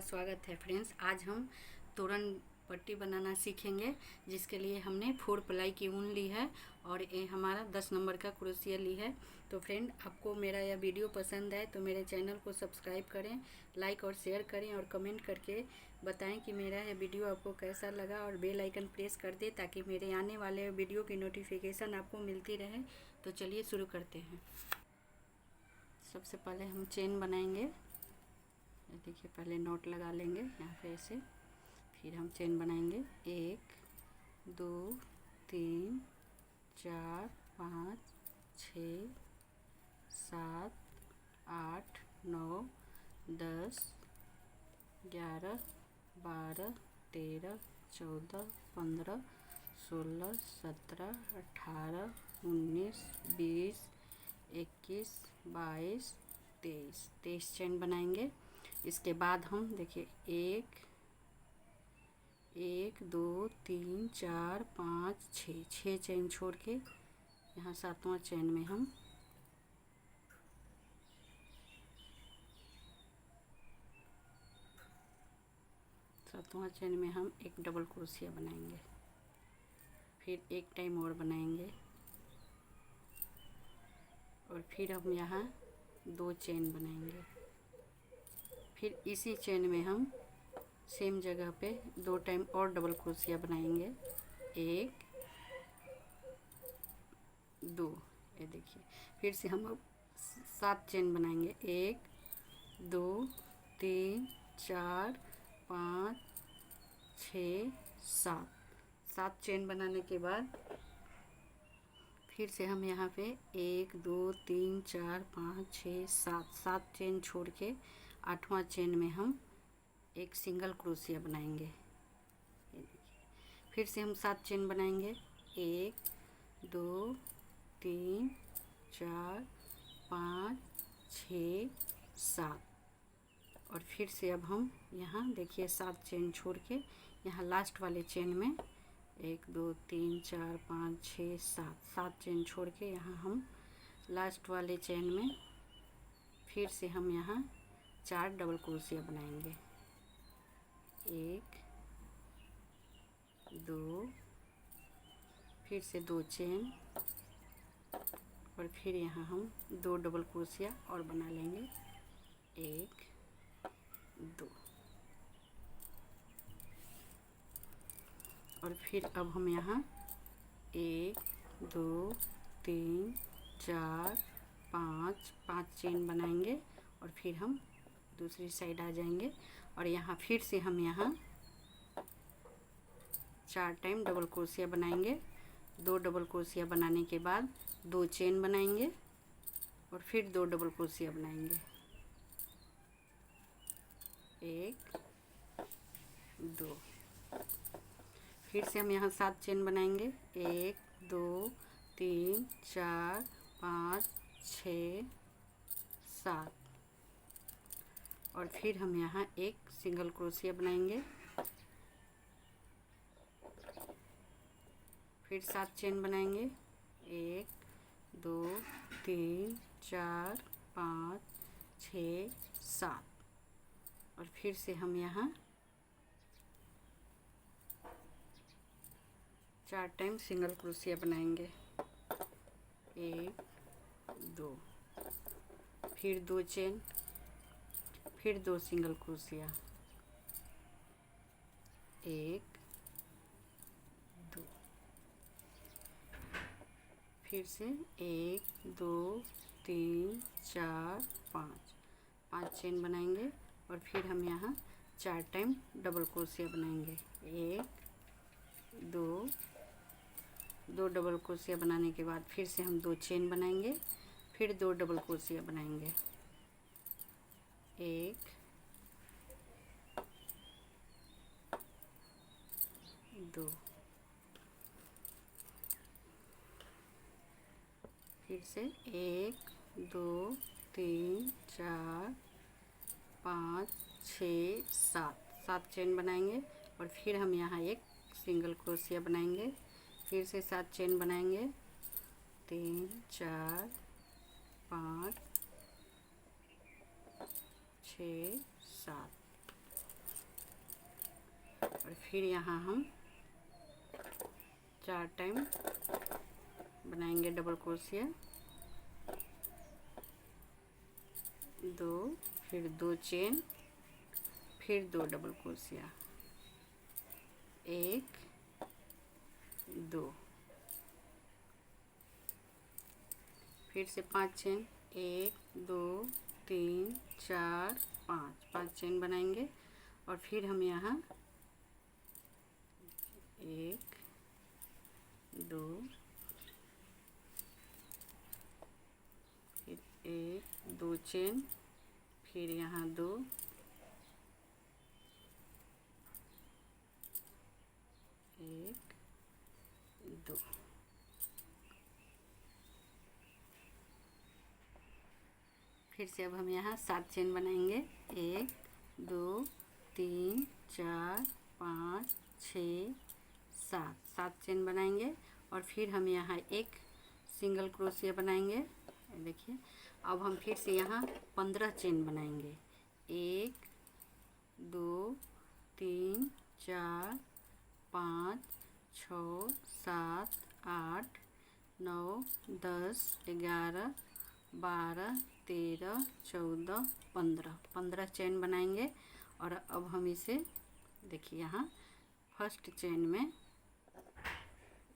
स्वागत है फ्रेंड्स। आज हम तोरण पट्टी बनाना सीखेंगे, जिसके लिए हमने 4 प्लाई की ऊन ली है और ये हमारा 10 नंबर का क्रोशिया ली है। तो फ्रेंड, आपको मेरा यह वीडियो पसंद आए तो मेरे चैनल को सब्सक्राइब करें, लाइक और शेयर करें और कमेंट करके बताएं कि मेरा यह वीडियो आपको कैसा लगा, और बेल आइकन प्रेस कर दें ताकि मेरे आने वाले वीडियो की नोटिफिकेशन आपको मिलती रहे। तो चलिए शुरू करते हैं। सबसे पहले हम चेन बनाएंगे। देखिए, पहले नॉट लगा लेंगे यहाँ पे ऐसे, फिर हम चेन बनाएंगे 1 2 3 4 5 6 7 8 9 10 11 12 13 14 15 16 17 18 19 20 21 22 23 चेन बनाएंगे। इसके बाद हम देखिए 1 2 3 4 5 6 चेन छोड़ के यहाँ 7वां चेन में हम एक डबल क्रोशिया बनाएंगे, फिर एक टाइम और बनाएंगे और फिर हम यहाँ 2 चेन बनाएंगे। फिर इसी चेन में हम सेम जगह पे 2 टाइम और डबल क्रोशिया बनाएंगे, 1 2। ये देखिए, फिर से हम अब 7 चेन बनाएंगे, 1 2 3 4 5 6 7 चेन बनाने के बाद फिर से हम यहाँ पे 1 2 3 4 5 6 7 चेन छोड़ के 8वां चेन में हम एक सिंगल क्रोशिया बनाएंगे। ये देखिए, फिर से हम 7 चेन बनाएंगे, 1 2 3 4 5 6 7। और फिर से अब हम यहाँ देखिए 7 चेन छोड़ के यहाँ लास्ट वाले चेन में 1 2 3 4 5 6 7 चेन छोड़ के यहाँ हम लास्ट वाले चेन में फिर से हम यहाँ 4 डबल क्रोशिया बनाएंगे, 1 2, फिर से 2 चेन और फिर यहाँ हम 2 डबल क्रोशिया और बना लेंगे, 1 2। और फिर अब हम यहाँ 1 2 3 4 5 चेन बनाएंगे और फिर हम दूसरी साइड आ जाएंगे और यहाँ फिर से हम यहाँ 4 टाइम डबल क्रोशिया बनाएंगे। 2 डबल क्रोशिया बनाने के बाद 2 चेन बनाएंगे और फिर 2 डबल क्रोशिया बनाएंगे, 1 2। फिर से हम यहाँ 7 चेन बनाएंगे, 1 2 3 4 5 6 7। और फिर हम यहाँ एक सिंगल क्रोशिया बनाएंगे, फिर 7 चेन बनाएंगे, 1 2 3 4 5 6 7। और फिर से हम यहाँ 4 टाइम सिंगल क्रोशिया बनाएंगे, 1 2, फिर 2 चेन, फिर 2 सिंगल क्रोशिया, 1 2। फिर से 1 2 3 4 5 चेन बनाएंगे और फिर हम यहाँ 4 टाइम डबल क्रोशिया बनाएंगे, 1 2 डबल क्रोशिया बनाने के बाद फिर से हम 2 चेन बनाएंगे, फिर 2 डबल क्रोशिया बनाएंगे, 1 2। फिर से 1 2 3 4 5 6 7 चेन बनाएंगे और फिर हम यहाँ एक सिंगल क्रोशिया बनाएंगे, फिर से 7 चेन बनाएंगे, 3 4 5 6 7। फिर यहाँ हम 4 टाइम बनाएंगे डबल क्रोशिया, 2, फिर 2 चेन, फिर 2 डबल क्रोशिया, 1 2, फिर से 5 चेन, 1 2 3 4 5 चेन बनाएंगे। और फिर हम यहाँ 1 2, फिर 1 2 चेन, फिर यहाँ 2, 1 2, फिर से अब हम यहाँ 7 चेन बनाएंगे। 1 2 3 4 5 6 7 चेन बनाएंगे। और फिर हम यहाँ एक सिंगल क्रोशिया बनाएंगे। देखिए अब हम फिर से यहाँ 15 चेन बनाएंगे। 1 2 3 4 5 6 7 8 9 10 11 12 13 14 15 चेन बनाएंगे। और अब हम इसे देखिए यहाँ फर्स्ट चेन में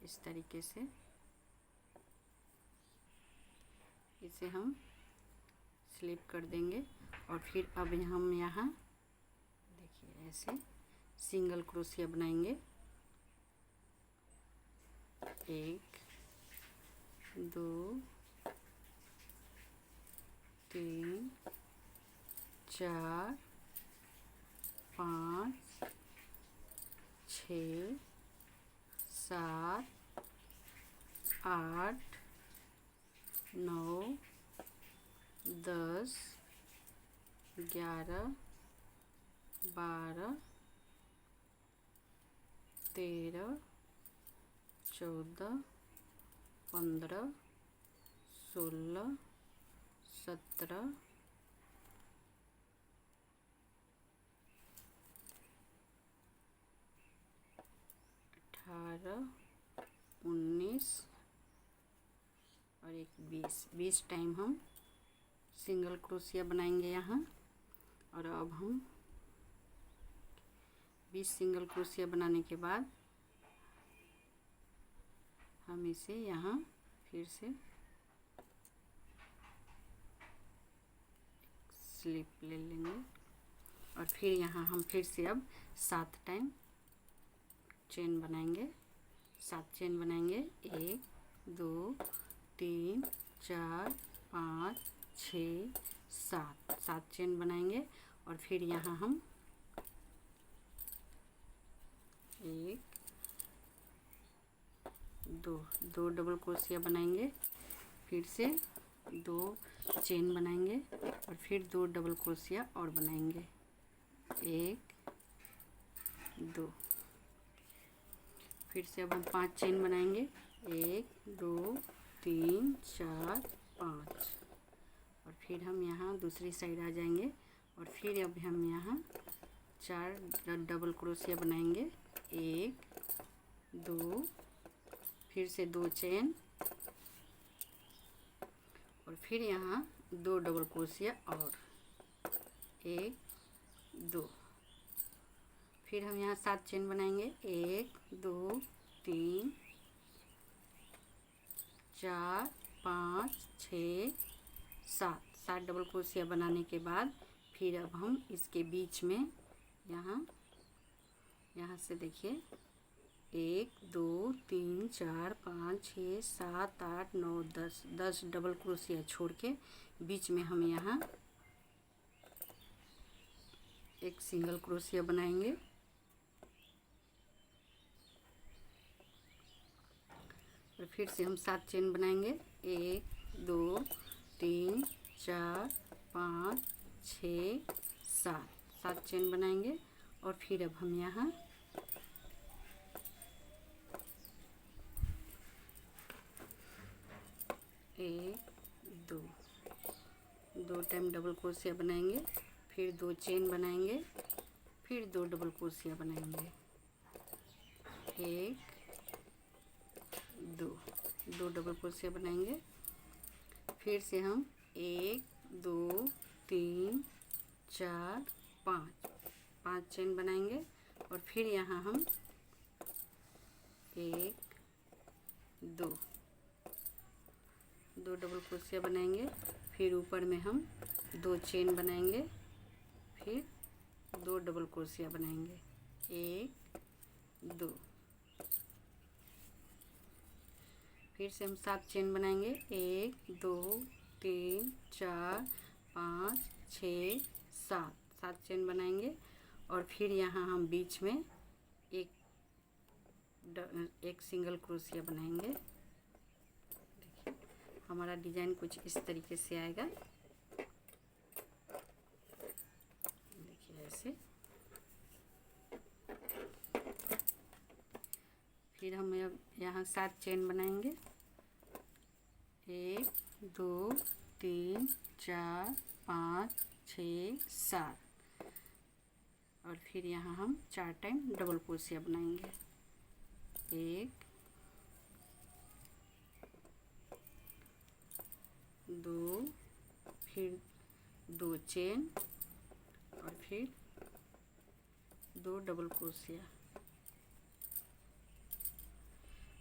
इस तरीके से इसे हम स्लिप कर देंगे। और फिर अब हम यहाँ देखिए ऐसे सिंगल क्रोशिया बनाएंगे। 1 2 3 4 5 6 7 8 9 10 11 12 13 14 15 16 17 18 19 और एक 20 टाइम हम सिंगल क्रोशिया बनाएंगे यहाँ। और अब हम 20 सिंगल क्रोशिया बनाने के बाद हम इसे यहाँ फिर से स्लिप ले लेंगे। और फिर यहाँ हम फिर से अब 7 टाइम चेन बनाएंगे। 7 चेन बनाएंगे। 1 2 3 4 5 6 7 चेन बनाएंगे। और फिर यहाँ हम 1 2 डबल क्रोशिया बनाएंगे। फिर से 2 चेन बनाएंगे और फिर 2 डबल क्रोशिया और बनाएंगे। 1 2, फिर से अब हम 5 चेन बनाएंगे। 1 2 3 4 5। और फिर हम यहाँ दूसरी साइड आ जाएंगे। और फिर अब हम यहाँ 4 डबल क्रोशिया बनाएंगे। 1 2, फिर से 2 चेन और फिर यहाँ 2 डबल क्रोशिया और 1 2, फिर हम यहाँ 7 चेन बनाएंगे। 1 2 3 4 5 6 7 डबल क्रोशिया बनाने के बाद फिर अब हम इसके बीच में यहाँ से देखिए 1 2 3 4 5 6 7 8 9 10 डबल क्रोशिया छोड़ के बीच में हम यहाँ एक सिंगल क्रोशिया बनाएंगे। और फिर से हम 7 चेन बनाएंगे। 1 2 3 4 5 6 7 चेन बनाएंगे। और फिर अब हम यहाँ 1 2 टाइम डबल क्रोशिया बनाएंगे। फिर 2 चेन बनाएंगे, फिर 2 डबल क्रोशिया बनाएंगे। एक, दो, दो डबल क्रोशिया बनाएंगे। फिर से हम 1 2 3 4 5 5 चेन बनाएंगे और फिर यहाँ हम 1 2 दो डबल क्रोशिया बनाएंगे। फिर ऊपर में हम 2 चेन बनाएंगे, फिर 2 डबल क्रोशिया बनाएंगे, 1 2। फिर से हम 7 चेन बनाएंगे, 1 2 3 4 5 6 7 7 चेन बनाएंगे और फिर यहाँ हम बीच में एक सिंगल क्रोशिया बनाएंगे। देखिए हमारा डिजाइन कुछ इस तरीके से आएगा। देखिए ऐसे। फिर हम यहाँ 7 चेन बनाएंगे, 1 2 3 4 5 6 7 और फिर यहाँ हम 4 टाइम डबल क्रोशिया बनाएंगे, 1 2 फिर 2 चेन और फिर 2 डबल क्रोशिया।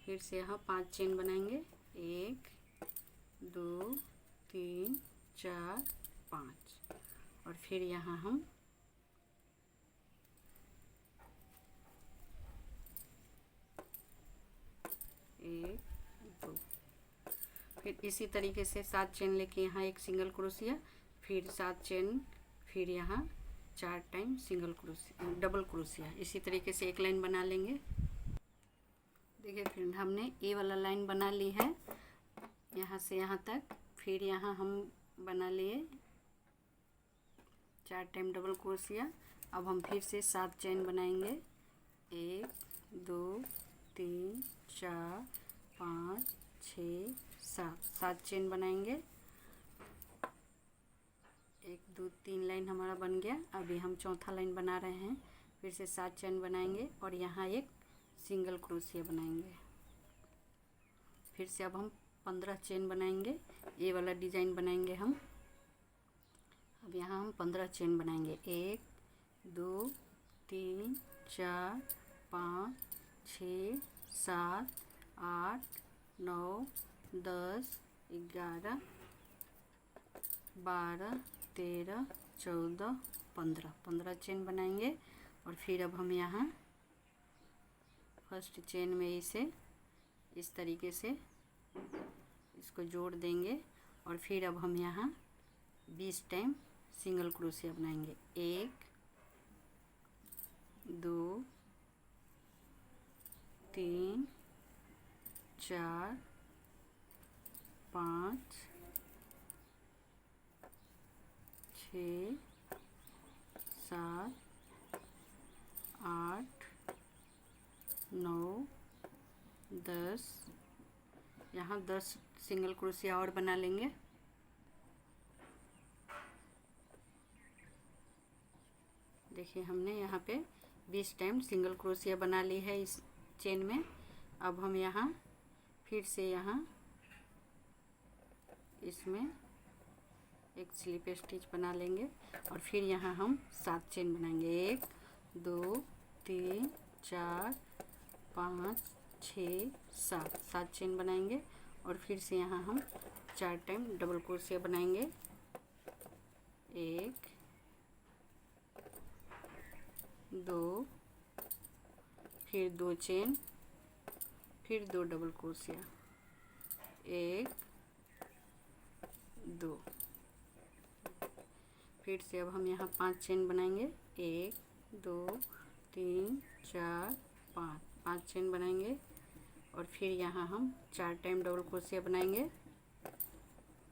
फिर से यहाँ 5 चेन बनाएंगे, 1 2 3 4 5 और फिर यहाँ हम 1 2। फिर इसी तरीके से 7 चेन लेके यहाँ एक सिंगल क्रोशिया, फिर 7 चेन, फिर यहाँ 4 time single crochet double crochet. इसी तरीके से एक लाइन बना लेंगे। देखिए फ्रेंड हमने ये वाला लाइन बना ली है यहाँ से यहाँ तक। फिर यहाँ हम बना लिए 4 टाइम डबल क्रोशिया। अब हम फिर से 7 चेन बनाएंगे, 1 2 3 4 5 6 7 7 चेन बनाएंगे। 1 2 3 लाइन हमारा बन गया। अभी हम चौथा लाइन बना रहे हैं। फिर से 7 चेन बनाएंगे और यहाँ एक सिंगल क्रोशिया बनाएंगे। फिर से अब हम 15 चेन बनाएंगे। ये वाला डिज़ाइन बनाएंगे हम। अब यहाँ हम 15 चेन बनाएंगे, 1 2 3 4 5 6 7 8 9 10 11 12 13 14 15 15 चेन बनाएंगे। और फिर अब हम यहाँ फर्स्ट चेन में इसे इस तरीके से इसको जोड़ देंगे और फिर अब हम यहाँ 20 टाइम सिंगल क्रोशिया बनाएंगे, 1 2 3 4 5 6 7 8 9 10। यहाँ 10 सिंगल क्रोशिया और बना लेंगे। देखिए हमने यहाँ पे 20 टाइम सिंगल क्रोशिया बना ली है इस चेन में। अब हम यहाँ फिर से यहाँ इसमें एक स्लिप स्टिच बना लेंगे और फिर यहाँ हम 7 चेन बनाएंगे, 1 2 3 4 5 6 7 7 चेन बनाएंगे और फिर से यहाँ हम 4 टाइम डबल क्रोशिया बनाएंगे, 1 2 फिर 2 चेन, फिर 2 डबल क्रोशिया, 1 2। फिर से अब हम यहाँ 5 चेन बनाएंगे, 1 2 3 4 5 5 चेन बनाएंगे और फिर यहाँ हम 4 टाइम डबल क्रोशिया बनाएंगे,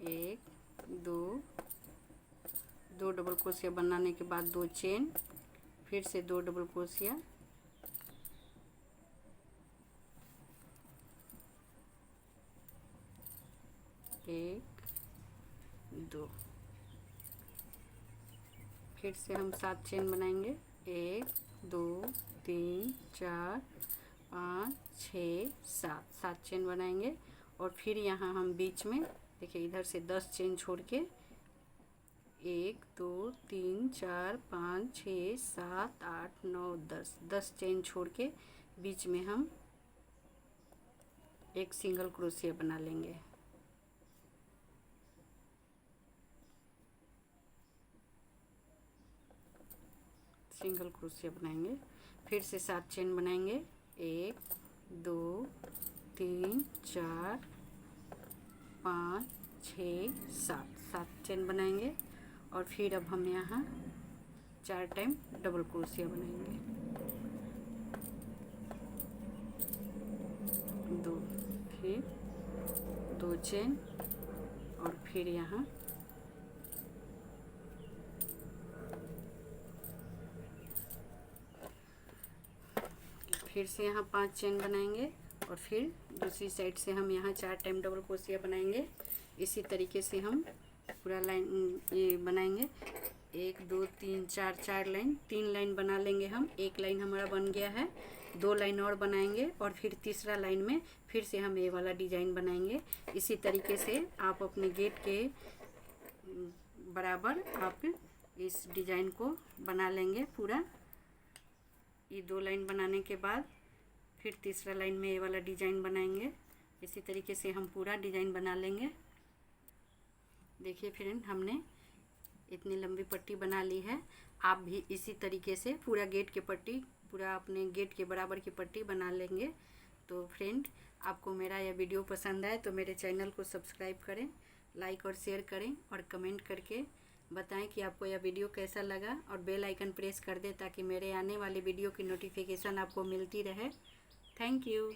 1 2 2 डबल क्रोशिया बनाने के बाद 2 चेन, फिर से 2 डबल क्रोशिया, 1 2। फिर से हम 7 चेन बनाएंगे, 1 2 3 4 5 6 7 7 चेन बनाएंगे। और फिर यहाँ हम बीच में देखिए इधर से 10 चेन छोड़ के 1 2 3 4 5 6 7 8 9 10 चेन छोड़ के बीच में हम एक सिंगल क्रोशिया बना लेंगे। सिंगल क्रोशिया बनाएंगे, फिर से 7 चेन बनाएंगे। 1 2 3 4 5 6 7 चेन बनाएंगे। और फिर अब हम यहाँ 4 टाइम डबल क्रोशिया बनाएंगे। 2 फिर 2 चेन और फिर यहाँ फिर से यहाँ 5 चेन बनाएंगे। और फिर दूसरी साइड से हम यहाँ 4 टाइम डबल क्रोशिया बनाएंगे। इसी तरीके से हम पूरा लाइन ये बनाएंगे। 1 2 3 4 4 लाइन, 3 लाइन बना लेंगे हम। एक लाइन हमारा बन गया है, 2 लाइन और बनाएंगे और फिर तीसरा लाइन में फिर से हम ये वाला डिजाइन बनाएंगे। इसी तरीके से आप अपने गेट के बराबर आप इस डिजाइन को बना लेंगे पूरा। ये 2 लाइन बनाने के बाद फिर तीसरा लाइन में ये वाला डिजाइन बनाएंगे। इसी तरीके से हम पूरा डिजाइन बना लेंगे। देखिए फ्रेंड, हमने इतनी लंबी पट्टी बना ली है। आप भी इसी तरीके से पूरा गेट की पट्टी, पूरा अपने गेट के बराबर की पट्टी बना लेंगे। तो फ्रेंड, आपको मेरा यह वीडियो पसंद आए तो मेरे चैनल को सब्सक्राइब करें, लाइक और शेयर करें और कमेंट करके बताएं कि आपको यह वीडियो कैसा लगा। और बेल आइकन प्रेस कर दें ताकि मेरे आने वाले वीडियो की नोटिफिकेशन आपको मिलती रहे। Thank you.